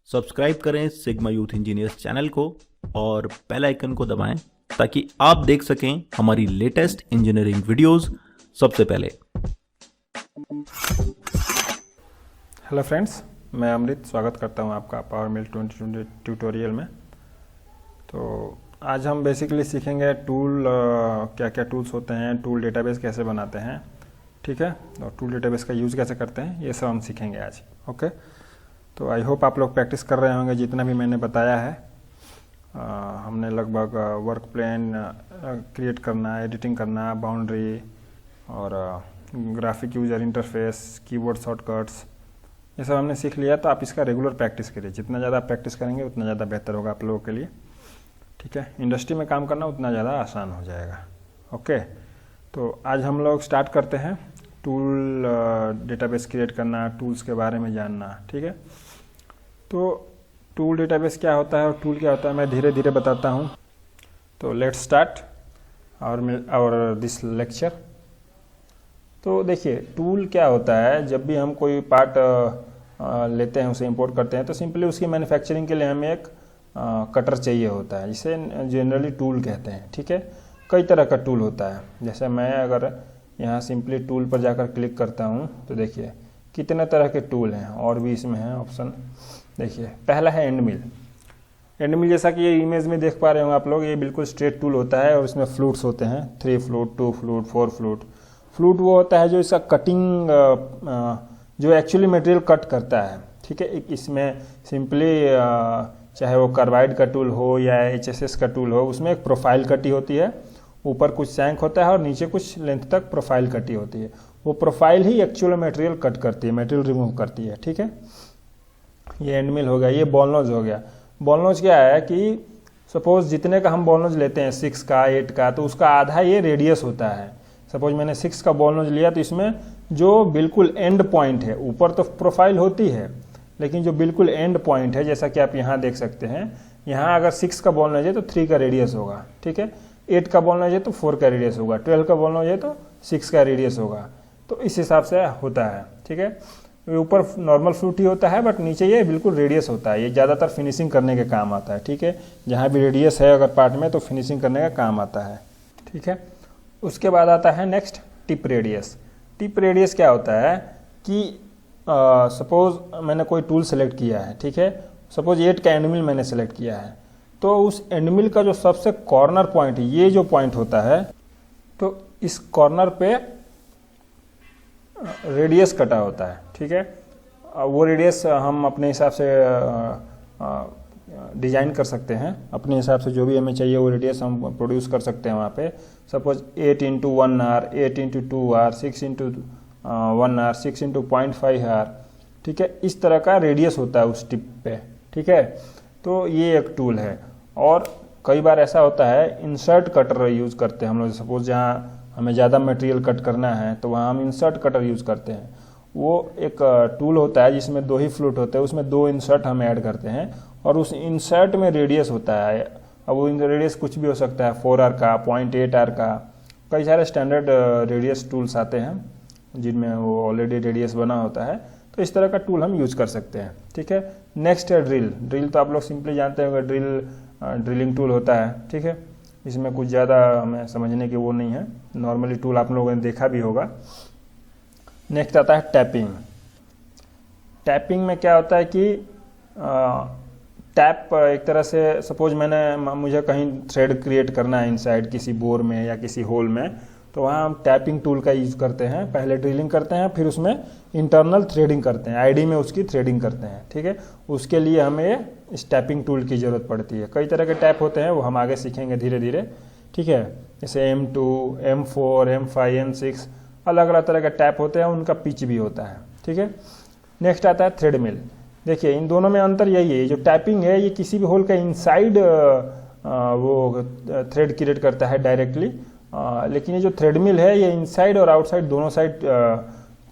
Subscribe करें sigma youth engineers channel को और बेल आइकन को दबाएं ताकि आप देख सकें हमारी लेटेस्ट इंजीनियरिंग वीडियोस सबसे पहले। हेलो फ्रेंड्स, मैं अमृत स्वागत करता हूं आपका पावर मिल 2020 ट्यूटोरियल में। तो आज हम बेसिकली सीखेंगे टूल, क्या क्या टूल्स होते हैं, टूल डेटाबेस कैसे बनाते हैं, ठीक है, और टूल डेटाबेस का यूज़ कैसे करते हैं, ये सब हम सीखेंगे आज। ओके, तो आई होप आप लोग प्रैक्टिस कर रहे होंगे जितना भी मैंने बताया है। हमने लगभग वर्क प्लान क्रिएट करना, एडिटिंग करना, बाउंड्री और graphic user interface, keyboard shortcuts, ये सब हमने सीख लिया। तो आप इसका रेगुलर प्रैक्टिस करिए, जितना ज़्यादा प्रैक्टिस करेंगे उतना ज़्यादा बेहतर होगा आप लोगों के लिए, ठीक है। इंडस्ट्री में काम करना उतना ज़्यादा आसान हो जाएगा। ओके, तो आज हम लोग स्टार्ट करते हैं टूल डेटाबेस क्रिएट करना, टूल्स के बारे में जानना, ठीक है। तो टूल डेटाबेस क्या होता है और टूल क्या होता है मैं धीरे धीरे बताता हूँ। तो लेट्स स्टार्ट और दिस लेक्चर। तो देखिए, टूल क्या होता है, जब भी हम कोई पार्ट लेते हैं, उसे इंपोर्ट करते हैं, तो सिंपली उसकी मैन्युफैक्चरिंग के लिए हमें एक कटर चाहिए होता है, जिसे जनरली टूल कहते हैं, ठीक है। कई तरह का टूल होता है, जैसे मैं अगर यहाँ सिंपली टूल पर जाकर क्लिक करता हूँ तो देखिए कितने तरह के टूल हैं, और भी इसमें है ऑप्शन। देखिए, पहला है एंड मिल। एंड मिल जैसा कि ये इमेज में देख पा रहे होंगे आप लोग, ये बिल्कुल स्ट्रेट टूल होता है और इसमें फ्लूट्स होते हैं, 3 फ्लूट, 2 फ्लूट, 4 फ्लूट। फ्लूट वो होता है जो इसका कटिंग, जो एक्चुअली मटेरियल कट करता है, ठीक है। इसमें सिंपली चाहे वो कार्बाइड का टूल हो या HSS का टूल हो, उसमें एक प्रोफाइल कटी होती है, ऊपर कुछ सैंक होता है और नीचे कुछ लेंथ तक प्रोफाइल कटी होती है। वो प्रोफाइल ही एक्चुअल मटेरियल कट करती है, मटेरियल रिमूव करती है, ठीक है। ये एंड मिल हो गया। ये बॉल नोज हो गया। बॉल नोज क्या है कि सपोज जितने का हम बॉल नोज लेते हैं, 6 का, 8 का, तो उसका आधा ये रेडियस होता है। सपोज मैंने 6 का बॉल नोज लिया, तो इसमें जो बिल्कुल एंड पॉइंट है, ऊपर तो प्रोफाइल होती है लेकिन जो बिल्कुल एंड पॉइंट है, जैसा कि आप यहाँ देख सकते हैं, यहाँ अगर 6 का बॉल नोज है तो 3 का रेडियस होगा, ठीक है। 8 का बॉल नोज है तो 4 का रेडियस होगा, 12 का बॉल नोज है तो 6 का रेडियस होगा। तो इस हिसाब से होता है, ठीक है। ऊपर नॉर्मल फ्लूट ही होता है, बट नीचे ये बिल्कुल रेडियस होता है। ये ज़्यादातर फिनिशिंग करने के काम आता है, ठीक है। जहाँ भी रेडियस है अगर पार्ट में, तो फिनिशिंग करने का काम आता है, ठीक है। उसके बाद आता है next tip radius. Tip radius क्या होता है कि सपोज मैंने कोई टूल सेलेक्ट किया है, ठीक है। सपोज 8 का एंड मिल मैंने सेलेक्ट किया है, तो उस एंड मिल का जो सबसे कॉर्नर पॉइंट, ये जो पॉइंट होता है, तो इस कॉर्नर पे रेडियस कटा होता है, ठीक है। वो रेडियस हम अपने हिसाब से डिजाइन कर सकते हैं, अपने हिसाब से जो भी हमें चाहिए वो रेडियस हम प्रोड्यूस कर सकते हैं वहाँ पे। Suppose 8 × 1 R, 8 × 2 R, 6 × 1 R, 6 × 0.5 R, ठीक है। इस तरह का रेडियस होता है उस टिप पे, ठीक है। तो ये एक टूल है। और कई बार ऐसा होता है, इंसर्ट कटर यूज़ करते हैं हम लोग। सपोज जहाँ हमें ज़्यादा मटेरियल कट करना है तो वहाँ हम इंसर्ट कटर यूज़ करते हैं। वो एक टूल होता है जिसमें 2 ही फ्लूट होते हैं, उसमें 2 इंसर्ट हम ऐड करते हैं और उस इंसर्ट में रेडियस होता है। अब वो रेडियस कुछ भी हो सकता है, 4R का, 0.8R का, कई सारे स्टैंडर्ड रेडियस टूल्स आते हैं जिनमें वो ऑलरेडी रेडियस बना होता है। तो इस तरह का टूल हम यूज़ कर सकते हैं, ठीक है। नेक्स्ट है ड्रिल। ड्रिल तो आप लोग सिंपली जानते होंगे, ड्रिलिंग टूल होता है, ठीक है। इसमें कुछ ज़्यादा हमें समझने की वो नहीं है, नॉर्मली टूल आप लोगों ने देखा भी होगा। नेक्स्ट आता है टैपिंग। टैपिंग में क्या होता है कि टैप एक तरह से, सपोज मुझे कहीं थ्रेड क्रिएट करना है इनसाइड किसी बोर में या किसी होल में, तो वहाँ हम टैपिंग टूल का यूज़ करते हैं। पहले ड्रिलिंग करते हैं, फिर उसमें इंटरनल थ्रेडिंग करते हैं, आईडी में उसकी थ्रेडिंग करते हैं, ठीक है। उसके लिए हमें इस टैपिंग टूल की ज़रूरत पड़ती है। कई तरह के टैप होते हैं, वो हम आगे सीखेंगे धीरे धीरे, ठीक है। जैसे M2, M4, M5, M6, अलग अलग तरह के टैप होते हैं, उनका पिच भी होता है, ठीक है। नेक्स्ट आता है थ्रेड मिल। देखिए, इन दोनों में अंतर यही है, जो टैपिंग है ये किसी भी होल का इनसाइड वो थ्रेड क्रिएट करता है डायरेक्टली, लेकिन ये जो थ्रेड मिल है ये इनसाइड और आउटसाइड दोनों साइड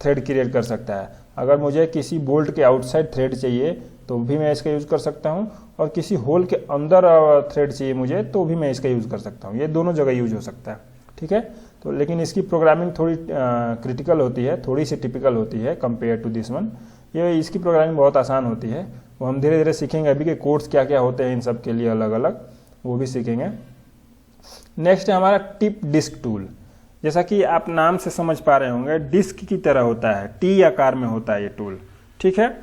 थ्रेड क्रिएट कर सकता है। अगर मुझे किसी बोल्ट के आउटसाइड थ्रेड चाहिए तो भी मैं इसका यूज़ कर सकता हूँ, और किसी होल के अंदर थ्रेड चाहिए मुझे तो भी मैं इसका यूज़ कर सकता हूँ। ये दोनों जगह यूज हो सकता है, ठीक है। तो लेकिन इसकी प्रोग्रामिंग थोड़ी क्रिटिकल होती है, थोड़ी सी टिपिकल होती है कंपेयर टू दिस वन। ये इसकी प्रोग्रामिंग बहुत आसान होती है, वो हम धीरे धीरे सीखेंगे अभी कि कोड्स क्या क्या होते हैं इन सब के लिए अलग अलग, वो भी सीखेंगे। नेक्स्ट है हमारा टिप डिस्क टूल। जैसा कि आप नाम से समझ पा रहे होंगे, डिस्क की तरह होता है, टी आकार में होता है ये टूल, ठीक है।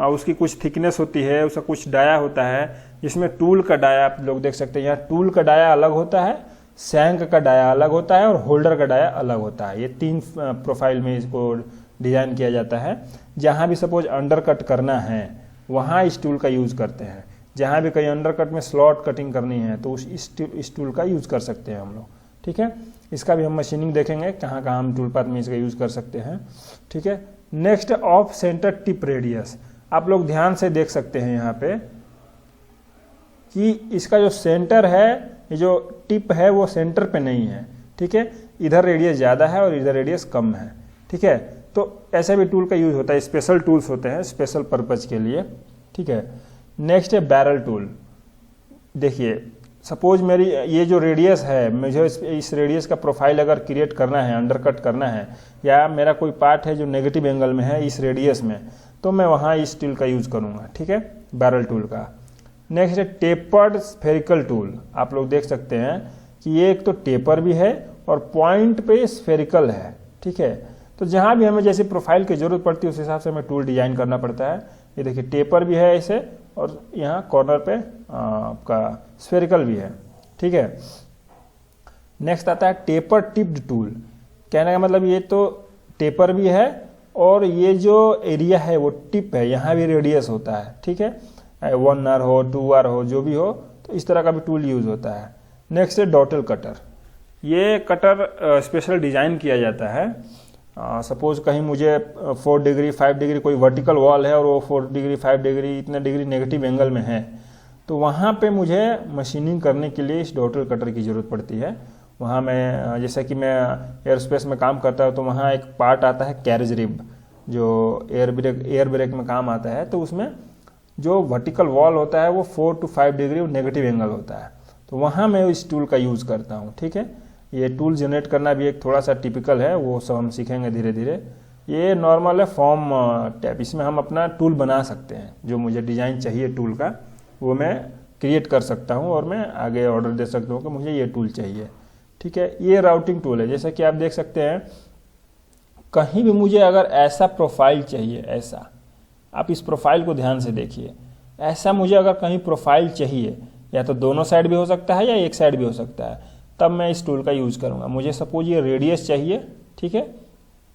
उसकी कुछ थिकनेस होती है, उसका कुछ डाया होता है, जिसमें टूल का डाया आप लोग देख सकते हैं। यहाँ टूल का डाया अलग होता है, सैंक का डाया अलग होता है और होल्डर का डाया अलग होता है। ये 3 प्रोफाइल में इसको डिजाइन किया जाता है। जहाँ भी सपोज अंडर कट करना है वहाँ इस टूल का यूज़ करते हैं। जहाँ भी कहीं अंडर कट में स्लॉट कटिंग करनी है तो इस टूल का यूज़ कर सकते हैं हम लोग, ठीक है। इसका भी हम मशीनिंग देखेंगे कहाँ कहाँ हम टूल पाथ में इसका यूज़ कर सकते हैं, ठीक है। Next of centre tip radius. आप लोग ध्यान से देख सकते हैं यहाँ पे कि इसका जो सेंटर है, ये जो टिप है वो सेंटर पे नहीं है, ठीक है। इधर रेडियस ज़्यादा है और इधर रेडियस कम है, ठीक है। तो ऐसे भी टूल का यूज़ होता है, स्पेशल टूल्स होते हैं स्पेशल पर्पज़ के लिए, ठीक है। नेक्स्ट है बैरल टूल। देखिए सपोज मेरी ये जो रेडियस है, मुझे इस रेडियस का प्रोफाइल अगर क्रिएट करना है, अंडर कट करना है, या मेरा कोई पार्ट है जो नेगेटिव एंगल में है इस रेडियस में, तो मैं वहाँ इस टूल का यूज़ करूँगा, ठीक है, बैरल टूल का। नेक्स्ट है टेपर्ड स्फेरिकल टूल। आप लोग देख सकते हैं कि ये एक तो टेपर भी है और पॉइंट पे स्फेरिकल है, ठीक है। तो जहाँ भी हमें जैसे प्रोफाइल की जरूरत पड़ती है उस हिसाब से हमें टूल डिजाइन करना पड़ता है। ये देखिए टेपर भी है ऐसे, और यहाँ कॉर्नर पे आपका स्फेरिकल भी है, ठीक है। नेक्स्ट आता है टेपर टिप्ड टूल। कहने का मतलब ये तो टेपर भी है और ये जो एरिया है वो टिप है, यहाँ भी रेडियस होता है, ठीक है। 1 आर हो 2 आर हो जो भी हो, तो इस तरह का भी टूल यूज होता है। नेक्स्ट है डॉटल कटर। ये कटर स्पेशल डिजाइन किया जाता है। सपोज कहीं मुझे 4 डिग्री 5 डिग्री कोई वर्टिकल वॉल है और वो 4 डिग्री 5 डिग्री इतने डिग्री नेगेटिव एंगल में है, तो वहाँ पे मुझे मशीनिंग करने के लिए इस डॉटल कटर की ज़रूरत पड़ती है। वहाँ मैं जैसे कि मैं एयरस्पेस में काम करता हूँ तो वहाँ एक पार्ट आता है कैरेज रिब, जो एयर ब्रेक में काम आता है। तो उसमें जो वर्टिकल वॉल होता है वो 4 to 5 डिग्री नेगेटिव एंगल होता है, तो वहाँ मैं इस टूल का यूज़ करता हूँ, ठीक है। ये टूल जनरेट करना भी एक थोड़ा सा टिपिकल है, वो सब हम सीखेंगे धीरे धीरे। ये नॉर्मल है फॉर्म टैप, इसमें हम अपना टूल बना सकते हैं। जो मुझे डिज़ाइन चाहिए टूल का वो मैं क्रिएट कर सकता हूँ और मैं आगे ऑर्डर दे सकता हूँ कि मुझे ये टूल चाहिए, ठीक है। ये राउटिंग टूल है। जैसा कि आप देख सकते हैं कहीं भी मुझे अगर ऐसा प्रोफाइल चाहिए, ऐसा, आप इस प्रोफाइल को ध्यान से देखिए, ऐसा मुझे अगर कहीं प्रोफाइल चाहिए, या तो दोनों साइड भी हो सकता है या एक साइड भी हो सकता है, तब मैं इस टूल का यूज़ करूँगा। मुझे सपोज ये रेडियस चाहिए, ठीक है,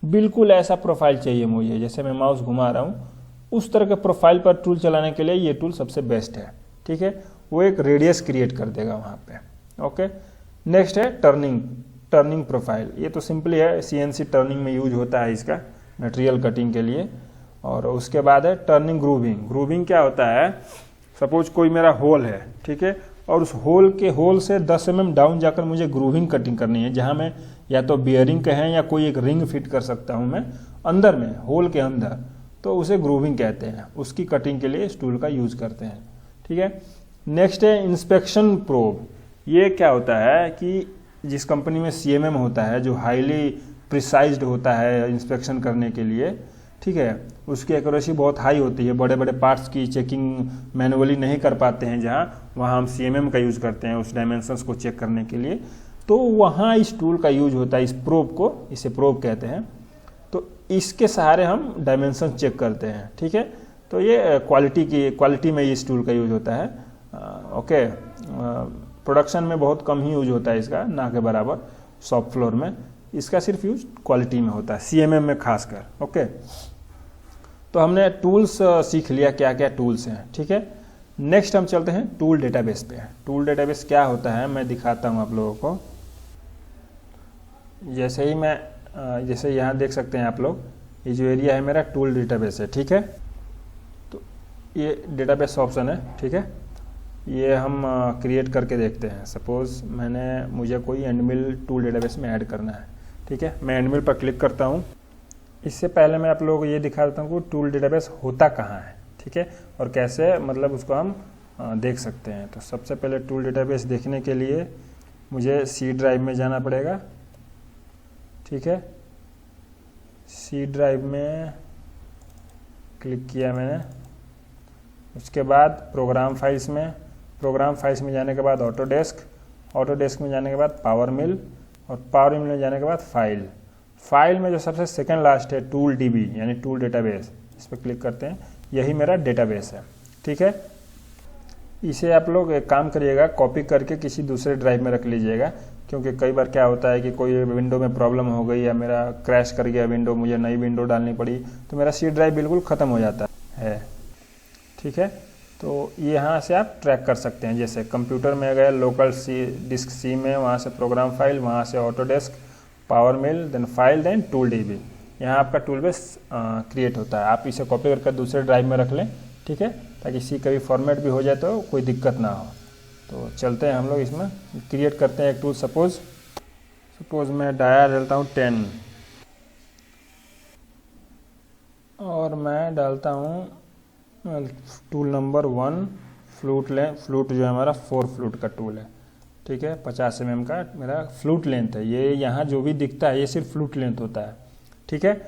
बिल्कुल ऐसा प्रोफाइल चाहिए मुझे, जैसे मैं माउस घुमा रहा हूँ उस तरह के प्रोफाइल पर टूल चलाने के लिए ये टूल सबसे बेस्ट है, ठीक है। वो एक रेडियस क्रिएट कर देगा वहाँ पे, ओके। नेक्स्ट है टर्निंग प्रोफाइल। ये तो सिंपली है, CNC टर्निंग में यूज होता है इसका, मटेरियल कटिंग के लिए। और उसके बाद है टर्निंग ग्रूविंग। ग्रूविंग क्या होता है, सपोज कोई मेरा होल है, ठीक है, और उस होल से 10 mm डाउन जाकर मुझे ग्रूविंग कटिंग करनी है, जहाँ मैं या तो बियरिंग कहें या कोई एक रिंग फिट कर सकता हूँ मैं अंदर में, होल के अंदर, तो उसे ग्रूविंग कहते हैं। उसकी कटिंग के लिए इस टूल का यूज़ करते हैं, ठीक है। नेक्स्ट है इंस्पेक्शन प्रोब। ये क्या होता है कि जिस कंपनी में CMM होता है, जो हाईली प्रिसाइज्ड होता है इंस्पेक्शन करने के लिए, ठीक है, उसकी एक्यूरेसी बहुत हाई होती है। बड़े बड़े पार्ट्स की चेकिंग मैनुअली नहीं कर पाते हैं जहाँ, वहाँ हम CMM का यूज़ करते हैं उस डायमेंशंस को चेक करने के लिए। तो वहाँ इस टूल का यूज होता है, इस प्रोब को, इसे प्रोब कहते हैं। तो इसके सहारे हम डायमेंशन चेक करते हैं, ठीक है। तो ये क्वालिटी में इस टूल का यूज होता है, ओके। प्रोडक्शन में बहुत कम ही यूज होता है इसका, ना के बराबर शॉप फ्लोर में। इसका सिर्फ यूज क्वालिटी में होता है, CMM में खासकर, ओके। तो हमने टूल्स सीख लिया क्या क्या टूल्स हैं, ठीक है। नेक्स्ट हम चलते हैं टूल डेटाबेस पे। टूल डेटाबेस क्या होता है मैं दिखाता हूँ आप लोगों को। जैसे यहाँ देख सकते हैं आप लोग, ये जो एरिया है मेरा टूल डेटाबेस है, ठीक है। तो ये डेटाबेस ऑप्शन है, ठीक है। ये हम क्रिएट करके देखते हैं। सपोज मुझे कोई एंडमिल टूल डेटाबेस में ऐड करना है, ठीक है। मैं एंडमिल पर क्लिक करता हूँ। इससे पहले मैं आप लोगों को ये दिखा देता हूँ कि टूल डेटाबेस होता कहाँ है, ठीक है, और कैसे मतलब उसको हम देख सकते हैं। तो सबसे पहले टूल डेटाबेस देखने के लिए मुझे C ड्राइव में जाना पड़ेगा, ठीक है। C ड्राइव में क्लिक किया मैंने, उसके बाद प्रोग्राम फाइल्स में जाने के बाद ऑटोडेस्क में जाने के बाद पावर मिल, और पावर मिल में जाने के बाद फाइल में जो सबसे सेकंड लास्ट है टूल डीबी यानी टूल डेटाबेस, इस पर क्लिक करते हैं, यही मेरा डेटाबेस है। ठीक है, इसे आप लोग एक काम करिएगा, कॉपी करके किसी दूसरे ड्राइव में रख लीजिएगा, क्योंकि कई बार क्या होता है कि कोई विंडो में प्रॉब्लम हो गई या मेरा क्रैश कर गया विंडो, मुझे नई विंडो डालनी पड़ी, तो मेरा सी ड्राइव बिल्कुल ख़त्म हो जाता है। ठीक है, तो ये यहाँ से आप ट्रैक कर सकते हैं। जैसे कंप्यूटर में गए लोकल डिस्क सी में, वहाँ से प्रोग्राम फाइल, वहाँ से Autodesk, power mill, then file, then tool DB, यहाँ आपका टूल बेस क्रिएट होता है। आप इसे कॉपी करके दूसरे ड्राइव में रख लें। ठीक है, ताकि सी कभी फॉर्मेट भी हो जाए तो कोई दिक्कत ना हो। तो चलते हैं हम लोग इसमें क्रिएट करते हैं एक टूल। सपोज मैं डाया डालता हूँ 10 और मैं डालता हूँ टूल नंबर 1 फ्लूट जो है हमारा 4 फ्लूट का टूल है। ठीक है, 50 mm का मेरा फ्लूट लेंथ है। ये यहाँ जो भी दिखता है ये सिर्फ फ्लूट लेंथ होता है। ठीक है,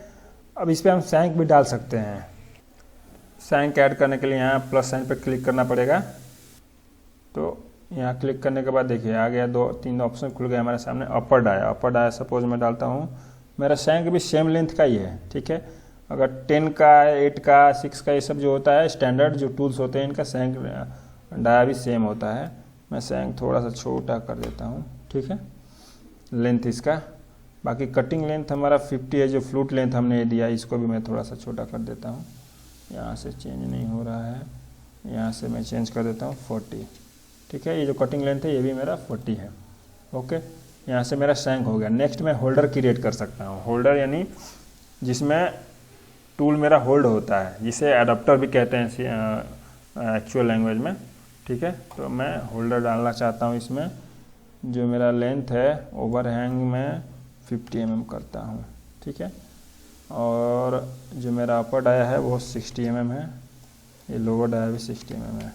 अब इस पर हम सैंक भी डाल सकते हैं। सैंक ऐड करने के लिए यहाँ प्लस साइन पर क्लिक करना पड़ेगा। तो यहाँ क्लिक करने के बाद देखिए आ गया, 2-3 ऑप्शन खुल गए हमारे सामने। अपर डाया सपोज मैं डालता हूँ, मेरा सैंक भी सेम लेंथ का ही है। ठीक है, अगर 10 का, 8 का, 6 का, ये सब जो होता है स्टैंडर्ड जो टूल्स होते हैं इनका सैंक डाया भी सेम होता है। मैं सैंक थोड़ा सा छोटा कर देता हूँ। ठीक है, लेंथ इसका, बाकी कटिंग लेंथ हमारा 50 है, जो फ्लूट लेंथ हमने दिया इसको भी मैं थोड़ा सा छोटा कर देता हूँ। यहाँ से चेंज नहीं हो रहा है, यहाँ से मैं चेंज कर देता हूँ 40। ठीक है, ये जो कटिंग लेंथ है ये भी मेरा 40 है। ओके, यहाँ से मेरा सैंक हो गया। नेक्स्ट मैं होल्डर क्रिएट कर सकता हूँ। होल्डर यानी जिसमें टूल मेरा होल्ड होता है, जिसे एडाप्टर भी कहते हैं एक्चुअल लैंग्वेज में। ठीक है, तो मैं होल्डर डालना चाहता हूँ इसमें। जो मेरा लेंथ है ओवरहैंग में 50 mm करता हूँ। ठीक है, और जो मेरा अपर डाया है वो 60 mm है, ये लोअर डाया भी 60 mm है।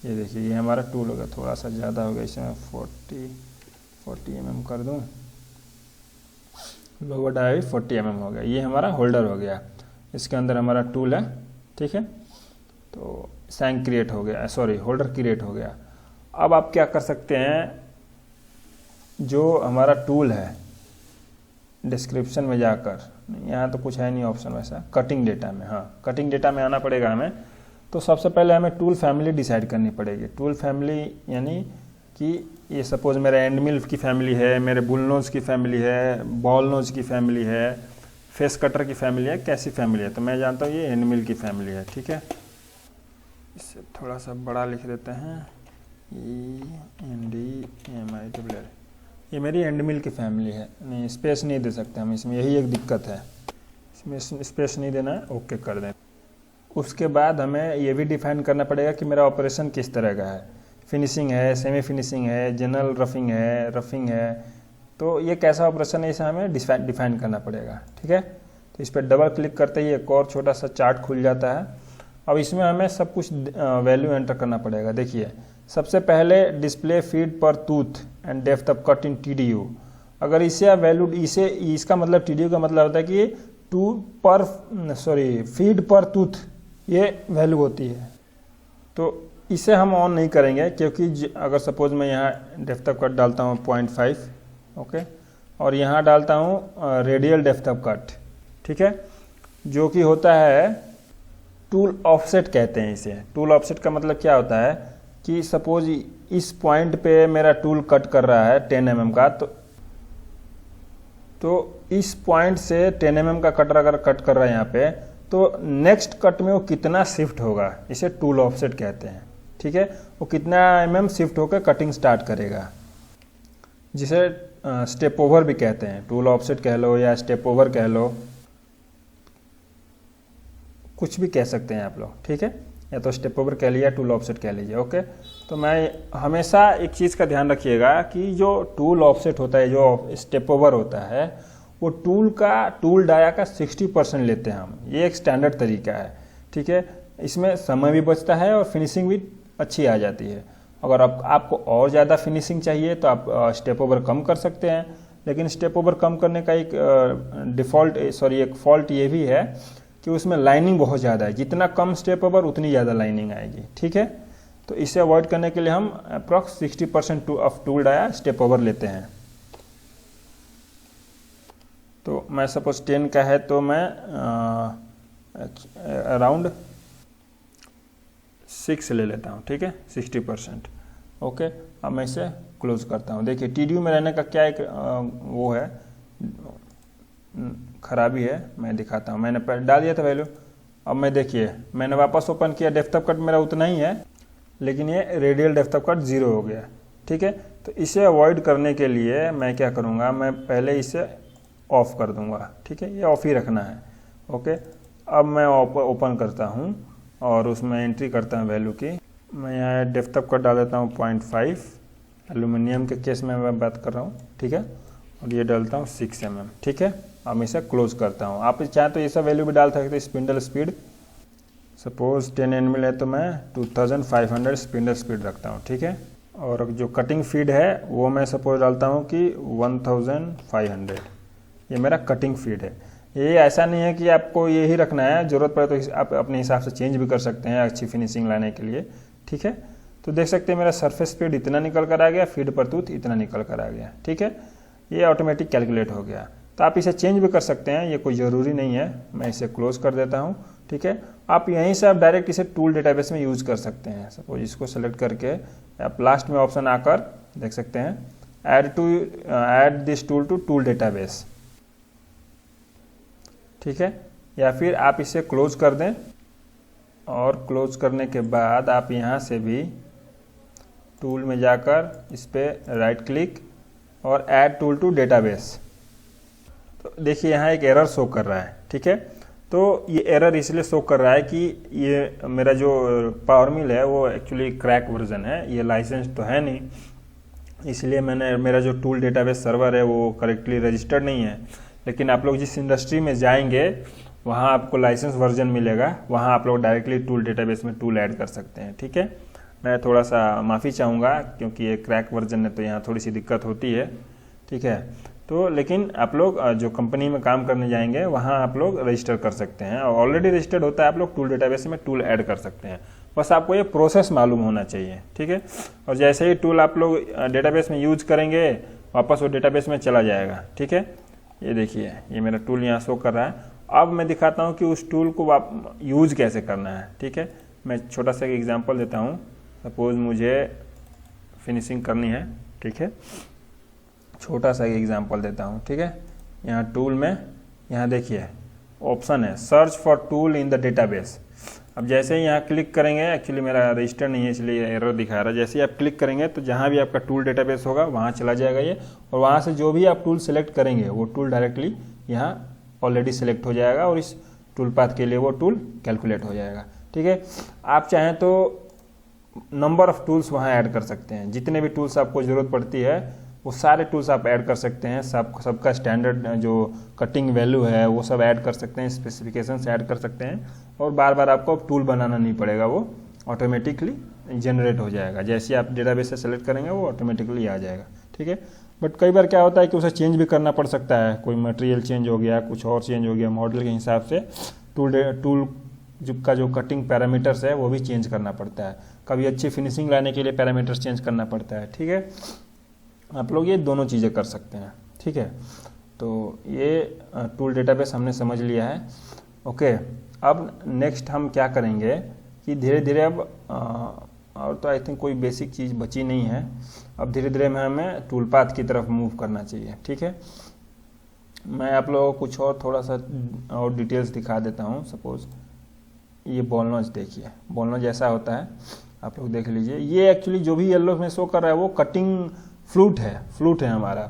ये देखिए ये हमारा टूल होगा, थोड़ा सा ज़्यादा हो गया, इसे मैं 40 mm कर दूँ। लोअर डाया भी 40 mm हो गया। ये हमारा होल्डर हो गया, इसके अंदर हमारा टूल है। ठीक है, तो सैंक क्रिएट हो गया, सॉरी होल्डर क्रिएट हो गया। अब आप क्या कर सकते हैं, जो हमारा टूल है डिस्क्रिप्शन में जाकर, यहाँ तो कुछ है नहीं ऑप्शन वैसा, कटिंग डेटा में, हाँ कटिंग डेटा में आना पड़ेगा हमें। तो सबसे पहले हमें टूल फैमिली डिसाइड करनी पड़ेगी। टूल फैमिली यानी कि ये सपोज मेरा एंड मिल की फैमिली है, मेरे बुल नोज की फैमिली है, बॉल नोज की फैमिली है, फेस कटर की फैमिली है, कैसी फैमिली है, तो मैं जानता हूँ ये एंड मिल की फैमिली है। ठीक है, इससे थोड़ा सा बड़ा लिख देते हैं, ENDMILL, ये मेरी एंड मिल की फैमिली है। नहीं स्पेस नहीं दे सकते हम इसमें, यही एक दिक्कत है, इसमें स्पेस नहीं देना है, ओके कर दें। उसके बाद हमें ये भी डिफाइन करना पड़ेगा कि मेरा ऑपरेशन किस तरह का है, फिनिशिंग है, सेमी फिनिशिंग है, जनरल रफिंग है, तो ये कैसा ऑपरेशन है इसे हमें डिफाइन करना पड़ेगा। ठीक है, तो इस पर डबल क्लिक करते ही एक और छोटा सा चार्ट खुल जाता है। अब इसमें हमें सब कुछ वैल्यू एंटर करना पड़ेगा। देखिए सबसे पहले डिस्प्ले फीड पर tooth and depth of cut in TDU। अगर इसे आप वैल्यू इसका मतलब TDU का मतलब होता है कि फीड पर टूथ ये वैल्यू होती है। तो इसे हम ऑन नहीं करेंगे, क्योंकि अगर सपोज मैं यहाँ डेप्थ ऑफ कट डालता हूँ 0.5, ओके, और यहाँ डालता हूँ रेडियल डेप्थ ऑफ कट, ठीक है, जो कि होता है टूल ऑफसेट कहते हैं इसे। टूल ऑफसेट का मतलब क्या होता है कि सपोज इस पॉइंट पे मेरा टूल कट कर रहा है 10 mm का, तो इस पॉइंट से 10 mm का कटर अगर कट कर रहा है यहाँ पे, तो नेक्स्ट कट में वो कितना शिफ्ट होगा, इसे टूल ऑफसेट कहते हैं। ठीक है, वो कितना mm शिफ्ट होकर कटिंग स्टार्ट करेगा, जिसे स्टेप ओवर भी कहते हैं। टूल ऑफसेट कह लो या स्टेप ओवर कह लो, कुछ भी कह सकते हैं आप लोग। ठीक है, या तो स्टेप ओवर कह लिया, टूल ऑफसेट कह लीजिए। ओके, तो मैं हमेशा एक चीज़ का ध्यान रखिएगा कि जो टूल ऑफसेट होता है, जो स्टेप ओवर होता है, वो टूल डाया का 60% लेते हैं हम। ये एक स्टैंडर्ड तरीका है। ठीक है, इसमें समय भी बचता है और फिनिशिंग भी अच्छी आ जाती है। अगर आपको और ज़्यादा फिनिशिंग चाहिए तो आप स्टेप ओवर कम कर सकते हैं, लेकिन स्टेप ओवर कम करने का एक एक फॉल्ट ये भी है कि उसमें लाइनिंग बहुत ज़्यादा है, जितना कम स्टेप ओवर उतनी ज़्यादा लाइनिंग आएगी। ठीक है, तो इसे अवॉइड करने के लिए हम approx 60% of tool dia step over लेते हैं। तो मैं सपोज 10 का है तो मैं अराउंड 6 ले लेता हूँ। ठीक है, 60%। ओके, अब मैं इसे क्लोज करता हूँ। देखिए TDU में रहने का क्या एक वो है, खराबी है, मैं दिखाता हूँ। मैंने डाल दिया था वैल्यू, अब मैं देखिए मैंने वापस ओपन किया, डेप्थ ऑफ कट मेरा उतना ही है, लेकिन ये रेडियल डेप्थ ऑफ कट 0 हो गया। ठीक है, तो इसे अवॉइड करने के लिए मैं क्या करूँगा, मैं पहले इसे ऑफ कर दूँगा। ठीक है, ये ऑफ ही रखना है। ओके, अब मैं ओपन करता हूँ और उसमें एंट्री करता हूँ वैल्यू की। मैं यहाँ डेप्थ ऑफ कट डाल देता हूँ 0.5, एल्यूमिनियम के केस में मैं बात कर रहा हूँ। ठीक है, और ये डालता हूँ 6 mm। ठीक है, अब मैं इसे क्लोज करता हूँ। आप चाहे तो ये सब वैल्यू भी डाल सकते हैं। स्पिंडल स्पीड सपोज 10 Nm है तो मैं 2500 स्पिंडल स्पीड रखता हूँ। ठीक है, और जो कटिंग फीड है वो मैं सपोज डालता हूँ कि 1500। ये मेरा कटिंग फीड है। ये ऐसा नहीं है कि आपको ये ही रखना है, ज़रूरत पड़े तो आप अपने हिसाब से चेंज भी कर सकते हैं अच्छी फिनिशिंग लाने के लिए। ठीक है, तो देख सकते हैं मेरा सरफेस स्पीड इतना निकल कर आ गया, फीड पर टूथ इतना निकल कर आ गया। ठीक है, ये ऑटोमेटिक कैलकुलेट हो गया। तो आप इसे चेंज भी कर सकते हैं, ये कोई ज़रूरी नहीं है। मैं इसे क्लोज कर देता हूँ। ठीक है, आप यहीं से आप डायरेक्ट इसे टूल डेटाबेस में यूज़ कर सकते हैं। सपोज इसको सेलेक्ट करके आप लास्ट में ऑप्शन आकर देख सकते हैं add this tool to tool database. ठीक है, या फिर आप इसे क्लोज कर दें, और क्लोज करने के बाद आप यहाँ से भी टूल में जाकर इस पर राइट क्लिक और ऐड टूल टू डेटाबेस। तो देखिए यहाँ एक एरर शो कर रहा है। ठीक है, तो ये एरर इसलिए शो कर रहा है कि ये मेरा जो पावर मिल है वो एक्चुअली क्रैक वर्जन है, ये लाइसेंस तो है नहीं, इसलिए मेरा जो टूल डेटाबेस सर्वर है वो करेक्टली रजिस्टर्ड नहीं है। लेकिन आप लोग जिस इंडस्ट्री में जाएंगे वहाँ आपको लाइसेंस वर्जन मिलेगा, वहाँ आप लोग डायरेक्टली टूल डेटाबेस में टूल ऐड कर सकते हैं। ठीक है, मैं थोड़ा सा माफ़ी चाहूँगा क्योंकि ये क्रैक वर्जन है तो यहाँ थोड़ी सी दिक्कत होती है। ठीक है, तो लेकिन आप लोग जो कंपनी में काम करने जाएंगे वहाँ आप लोग रजिस्टर कर सकते हैं, और ऑलरेडी रजिस्टर्ड होता है, आप लोग टूल डेटाबेस में टूल ऐड कर सकते हैं। बस आपको ये प्रोसेस मालूम होना चाहिए। ठीक है, और जैसे ही टूल आप लोग डेटाबेस में यूज करेंगे वापस वो डेटाबेस में चला जाएगा। ठीक है, ये देखिए ये मेरा टूल यहाँ शो कर रहा है। अब मैं दिखाता हूँ कि उस टूल को यूज कैसे करना है। ठीक है, मैं छोटा सा एग्जांपल देता हूँ। सपोज मुझे फिनिशिंग करनी है। ठीक है, छोटा सा एग्जांपल देता हूँ। ठीक है, यहाँ टूल में यहाँ देखिए ऑप्शन है search for tool in the database. अब जैसे ही यहाँ क्लिक करेंगे, एक्चुअली मेरा रजिस्टर नहीं है इसलिए एरर दिखा रहा है। जैसे ही आप क्लिक करेंगे तो जहाँ भी आपका टूल डेटाबेस होगा वहाँ चला जाएगा ये, और वहाँ से जो भी आप टूल सेलेक्ट करेंगे वो टूल डायरेक्टली यहाँ ऑलरेडी सेलेक्ट हो जाएगा, और इस टूल पाथ के लिए वो टूल कैलकुलेट हो जाएगा। ठीक है, आप चाहें तो नंबर ऑफ टूल्स वहाँ ऐड कर सकते हैं, जितने भी टूल्स आपको ज़रूरत पड़ती है वो सारे टूल्स आप ऐड कर सकते हैं। सबका स्टैंडर्ड जो कटिंग वैल्यू है वो सब ऐड कर सकते हैं, स्पेसिफिकेशंस ऐड कर सकते हैं, और बार बार आपको टूल बनाना नहीं पड़ेगा, वो ऑटोमेटिकली जनरेट हो जाएगा। जैसे आप डेटाबेस से सेलेक्ट करेंगे वो ऑटोमेटिकली आ जाएगा। ठीक है, बट कई बार क्या होता है कि उसे चेंज भी करना पड़ सकता है, कोई मटेरियल चेंज हो गया, कुछ और चेंज हो गया, मॉडल के हिसाब से टूल का जो कटिंग पैरामीटर्स है वो भी चेंज करना पड़ता है। कभी अच्छी फिनिशिंग लाने के लिए पैरामीटर्स चेंज करना पड़ता है। ठीक है, आप लोग ये दोनों चीज़ें कर सकते हैं। ठीक है, तो ये टूल डेटाबेस हमने समझ लिया है। ओके, अब नेक्स्ट हम क्या करेंगे कि धीरे धीरे अब और तो आई थिंक कोई बेसिक चीज़ बची नहीं है। अब धीरे धीरे हमें टूल पाथ की तरफ मूव करना चाहिए। ठीक है, मैं आप लोगों को कुछ और थोड़ा सा और डिटेल्स दिखा देता हूँ। सपोज ये बॉल नॉच देखिए, बॉल नॉच ऐसा होता है, आप लोग देख लीजिए। ये एक्चुअली जो भी येलो में शो कर रहा है वो कटिंग फ्लूट है हमारा,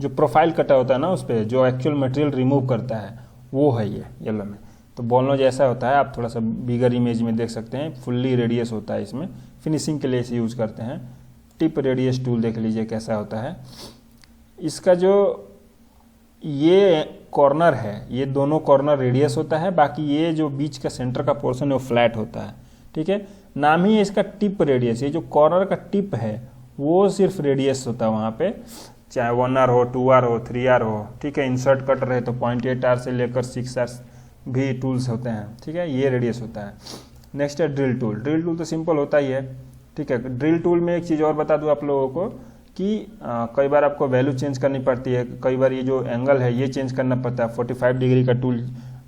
जो प्रोफाइल कटा होता है ना उस पर जो एक्चुअल मटेरियल रिमूव करता है वो है ये येलो में। तो बॉल नॉच ऐसा होता है, आप थोड़ा सा बिगर इमेज में देख सकते हैं, फुल्ली रेडियस होता है इसमें, फिनिशिंग के लिए इसे यूज़ करते हैं। टिप रेडियस टूल देख लीजिए कैसा होता है। इसका जो ये कॉर्नर है, ये दोनों कॉर्नर रेडियस होता है, बाकी ये जो बीच का सेंटर का पोर्शन है वो फ्लैट होता है। ठीक है, नाम ही है इसका टिप रेडियस। ये जो कॉर्नर का टिप है वो सिर्फ रेडियस होता है वहाँ पे, चाहे 1R हो, 2R हो, 3R हो। ठीक है, इंसर्ट कट रहे तो 0.8R से लेकर 6R भी टूल्स होते हैं, ठीक है, ये रेडियस होता है। नेक्स्ट है ड्रिल टूल। ड्रिल टूल तो सिंपल होता ही है, ठीक है। ड्रिल टूल में एक चीज़ और बता दूं आप लोगों को कि कई बार आपको वैल्यू चेंज करनी पड़ती है, कई बार ये जो एंगल है ये चेंज करना पड़ता है, 45 डिग्री का टूल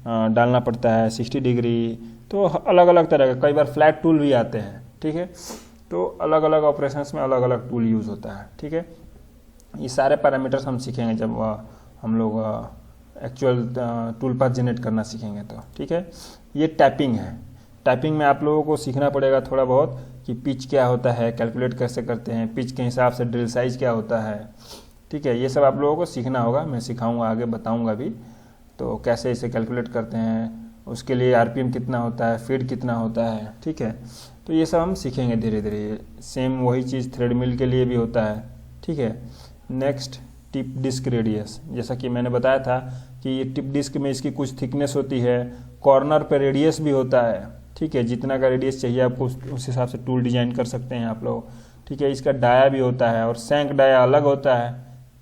डालना पड़ता है, 60 डिग्री, तो अलग अलग तरह का, कई बार फ्लैट टूल भी आते हैं, ठीक है। तो अलग अलग ऑपरेशंस में अलग अलग टूल यूज़ होता है, ठीक है। ये सारे पैरामीटर्स हम सीखेंगे जब हम लोग एक्चुअल टूल पाथ जनरेट करना सीखेंगे तो, ठीक है। ये टैपिंग है। टैपिंग में आप लोगों को सीखना पड़ेगा थोड़ा बहुत कि पिच क्या होता है, कैलकुलेट कैसे करते हैं, पिच के हिसाब से ड्रिल साइज क्या होता है, ठीक है। ये सब आप लोगों को सीखना होगा, मैं सिखाऊंगा, आगे बताऊंगा भी तो कैसे इसे कैलकुलेट करते हैं, उसके लिए आरपीएम कितना होता है, फीड कितना होता है, ठीक है। तो ये सब हम सीखेंगे धीरे धीरे। सेम वही चीज़ थ्रेड मिल के लिए भी होता है, ठीक है। Next tip disc radius. जैसा कि मैंने बताया था कि ये टिप डिस्क में इसकी कुछ थिकनेस होती है, कॉर्नर पे रेडियस भी होता है, ठीक है। जितना का रेडियस चाहिए आपको उस हिसाब से टूल डिजाइन कर सकते हैं आप लोग, ठीक है। इसका डाया भी होता है और सैंक डाया अलग होता है,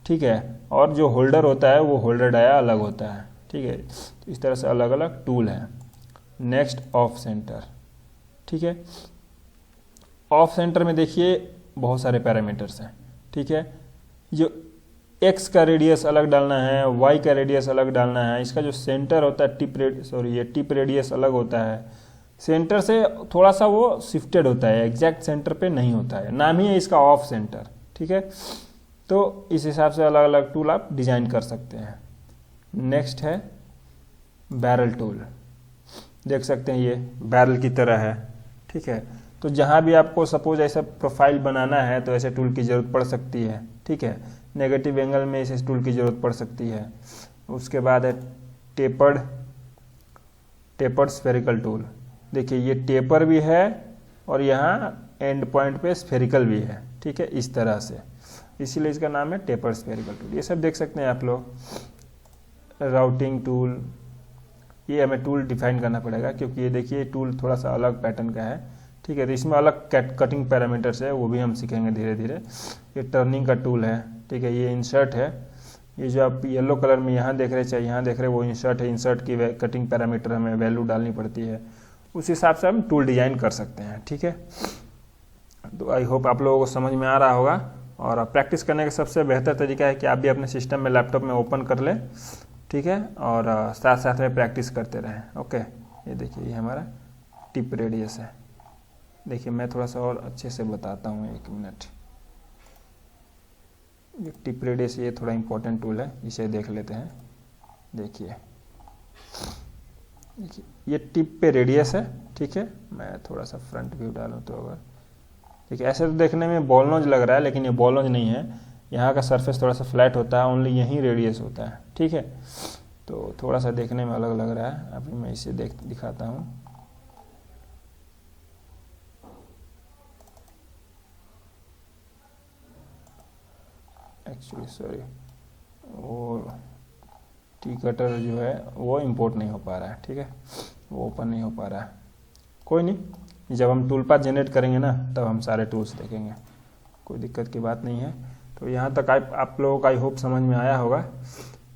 ठीक है। और जो होल्डर होता है वो होल्डर डाया अलग होता है, ठीक है। तो इस तरह से अलग अलग टूल है। नेक्स्ट ऑफ सेंटर, ठीक है। ऑफ सेंटर में देखिए बहुत सारे पैरामीटर्स हैं, ठीक है। जो एक्स का रेडियस अलग डालना है, वाई का रेडियस अलग डालना है, इसका जो सेंटर होता है ये टिप रेडियस अलग होता है, सेंटर से थोड़ा सा वो शिफ्टेड होता है, एग्जैक्ट सेंटर पे नहीं होता है, नाम ही है इसका ऑफ सेंटर, ठीक है। तो इस हिसाब से अलग अलग टूल आप डिजाइन कर सकते हैं। नेक्स्ट है बैरल टूल। देख सकते हैं ये बैरल की तरह है, ठीक है। तो जहाँ भी आपको सपोज ऐसा प्रोफाइल बनाना है तो ऐसे टूल की ज़रूरत पड़ सकती है, ठीक है। नेगेटिव एंगल में इस टूल की ज़रूरत पड़ सकती है। उसके बाद है टेपर्ड स्फेरिकल टूल। देखिए ये टेपर भी है और यहाँ एंड पॉइंट पे स्फेरिकल भी है, ठीक है, इस तरह से, इसीलिए इसका नाम है टेपर्ड स्फेरिकल टूल। ये सब देख सकते हैं आप लोग। राउटिंग टूल, ये हमें टूल डिफाइन करना पड़ेगा क्योंकि ये देखिए टूल थोड़ा सा अलग पैटर्न का है, ठीक है। तो इसमें अलग कटिंग पैरामीटर्स है, वो भी हम सीखेंगे धीरे धीरे। ये टर्निंग का टूल है, ठीक है। ये इंसर्ट है, ये जो आप येलो कलर में यहाँ देख रहे हैं, चाहे यहाँ देख रहे हैं, वो इंसर्ट है। इंसर्ट की कटिंग पैरामीटर हमें वैल्यू डालनी पड़ती है, उस हिसाब से हम टूल डिजाइन कर सकते हैं, ठीक है। तो आई होप आप लोगों को समझ में आ रहा होगा। और प्रैक्टिस करने का सबसे बेहतर तरीका है कि आप भी अपने सिस्टम में लैपटॉप में ओपन कर लें, ठीक है, और साथ साथ में प्रैक्टिस करते रहें। ओके, ये देखिए ये हमारा टिप रेडियस है। देखिए मैं थोड़ा सा और अच्छे से बताता हूँ, एक मिनट। ये टिप रेडियस ये थोड़ा इम्पोर्टेंट टूल है, इसे देख लेते हैं। देखिए ये टिप पे रेडियस है, ठीक है। मैं थोड़ा सा फ्रंट व्यू डालूँ तो अगर देखिए ऐसे तो देखने में बॉल नोज लग रहा है, लेकिन ये बॉल नोज नहीं है। यहाँ का सरफेस थोड़ा सा फ्लैट होता है, ओनली यहीं रेडियस होता है, ठीक है। तो थोड़ा सा देखने में अलग लग रहा है। अभी मैं इसे दिखाता हूँ। एक्चुअली सॉरी, वो टी कटर जो है वो इंपोर्ट नहीं हो पा रहा है, ठीक है, वो ओपन नहीं हो पा रहा है। कोई नहीं, जब हम टूल पाथ जनरेट करेंगे ना तब हम सारे टूल्स देखेंगे, कोई दिक्कत की बात नहीं है। तो यहाँ तक आप लोगों का आई होप समझ में आया होगा।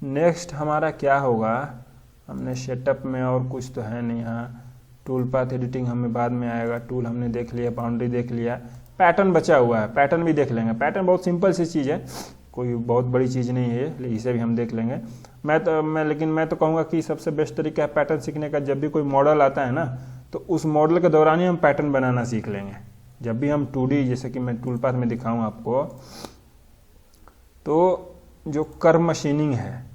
नेक्स्ट हमारा क्या होगा, हमने सेटअप में और कुछ तो है नहीं। यहाँ टूल पाथ एडिटिंग हमें बाद में आएगा। टूल हमने देख लिया, बाउंड्री देख लिया, पैटर्न बचा हुआ है, पैटर्न भी देख लेंगे। पैटर्न बहुत सिंपल सी चीज़ है, कोई बहुत बड़ी चीज़ नहीं है, इसे भी हम देख लेंगे। लेकिन मैं तो कहूँगा कि सबसे बेस्ट तरीका है पैटर्न सीखने का, जब भी कोई मॉडल आता है ना तो उस मॉडल के दौरान ही हम पैटर्न बनाना सीख लेंगे। जब भी हम 2D, जैसे कि मैं टूल पाथ में दिखाऊँ आपको, तो जो कर्व मशीनिंग है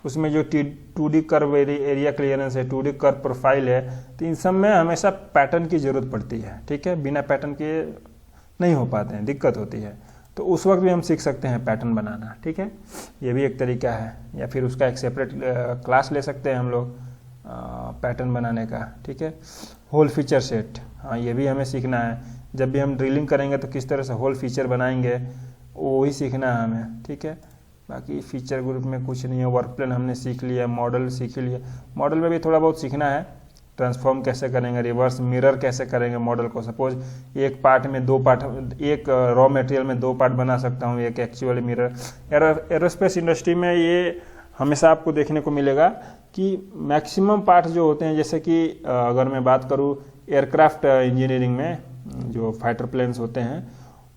उसमें जो 2D कर्व एरिया क्लियरेंस है, 2D कर्व प्रोफाइल है, तो इन सब में हमेशा पैटर्न की ज़रूरत पड़ती है, ठीक है। बिना पैटर्न के नहीं हो पाते हैं, दिक्कत होती है। तो उस वक्त भी हम सीख सकते हैं पैटर्न बनाना, ठीक है। ये भी एक तरीका है, या फिर उसका एक सेपरेट क्लास ले सकते हैं हम लोग पैटर्न बनाने का, ठीक है। होल फीचर सेट, हाँ ये भी हमें सीखना है। जब भी हम ड्रिलिंग करेंगे तो किस तरह से होल फीचर बनाएंगे वो ही सीखना है हमें, ठीक है। बाकी फीचर ग्रुप में कुछ नहीं है। वर्क प्लान हमने सीख लिया, मॉडल सीख लिया। मॉडल में भी थोड़ा बहुत सीखना है, ट्रांसफॉर्म कैसे करेंगे, रिवर्स मिरर कैसे करेंगे मॉडल को। सपोज एक पार्ट में 2 पार्ट, एक रॉ मटेरियल में 2 पार्ट बना सकता हूँ, एक एक्चुअल मिरर। एरोस्पेस इंडस्ट्री में ये हमेशा आपको देखने को मिलेगा कि मैक्सिमम पार्ट जो होते हैं, जैसे कि अगर मैं बात करूँ एयरक्राफ्ट इंजीनियरिंग में, जो फाइटर प्लेन्स होते हैं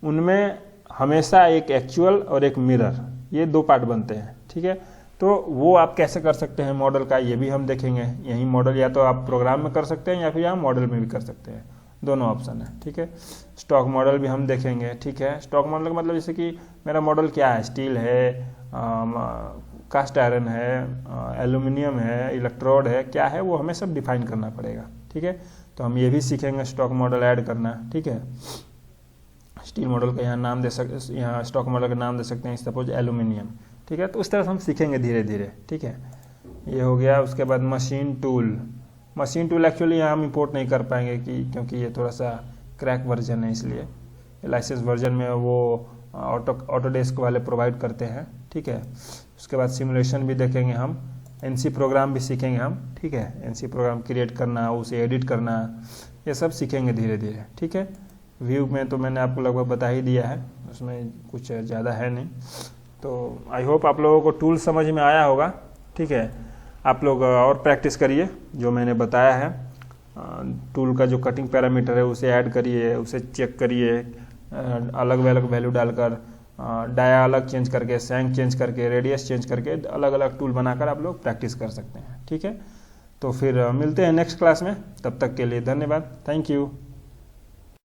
उनमें हमेशा एक एक्चुअल और एक मिरर, ये दो पार्ट बनते हैं, ठीक है। तो वो आप कैसे कर सकते हैं मॉडल का, ये भी हम देखेंगे। यही मॉडल या तो आप प्रोग्राम में कर सकते हैं या फिर आप मॉडल में भी कर सकते हैं, दोनों ऑप्शन है, ठीक है। स्टॉक मॉडल भी हम देखेंगे, ठीक है। स्टॉक मॉडल का मतलब जैसे कि मेरा मॉडल क्या है, स्टील है, कास्ट आयरन है, एल्यूमिनियम है, इलेक्ट्रोड है, क्या है वो हमें सब डिफाइन करना पड़ेगा, ठीक है। तो हम ये भी सीखेंगे स्टॉक मॉडल ऐड करना, ठीक है। स्टील मॉडल का यहाँ नाम दे सकते, यहाँ स्टॉक मॉडल का नाम दे सकते हैं सपोज एल्यूमिनियम, ठीक है। तो उस तरह से हम सीखेंगे धीरे धीरे, ठीक है। ये हो गया। उसके बाद मशीन टूल एक्चुअली यहाँ हम इंपोर्ट नहीं कर पाएंगे क्योंकि ये थोड़ा सा क्रैक वर्जन है, इसलिए लाइसेंस वर्जन में वो ऑटोडेस्क वाले प्रोवाइड करते हैं, ठीक है। उसके बाद सिमुलेशन भी देखेंगे हम, एनसी प्रोग्राम भी सीखेंगे हम, ठीक है। एनसी प्रोग्राम क्रिएट करना, उसे एडिट करना, ये सब सीखेंगे धीरे धीरे, ठीक है। व्यू में तो मैंने आपको लगभग बता ही दिया है, उसमें कुछ ज़्यादा है नहीं। तो आई होप आप लोगों को टूल समझ में आया होगा, ठीक है। आप लोग और प्रैक्टिस करिए जो मैंने बताया है। टूल का जो कटिंग पैरामीटर है उसे ऐड करिए, उसे चेक करिए, अलग अलग वैल्यू डालकर, डाया अलग चेंज करके, सैंक चेंज करके, रेडियस चेंज करके अलग अलग टूल बनाकर आप लोग प्रैक्टिस कर सकते हैं, ठीक है। तो फिर मिलते हैं नेक्स्ट क्लास में, तब तक के लिए धन्यवाद, थैंक यू।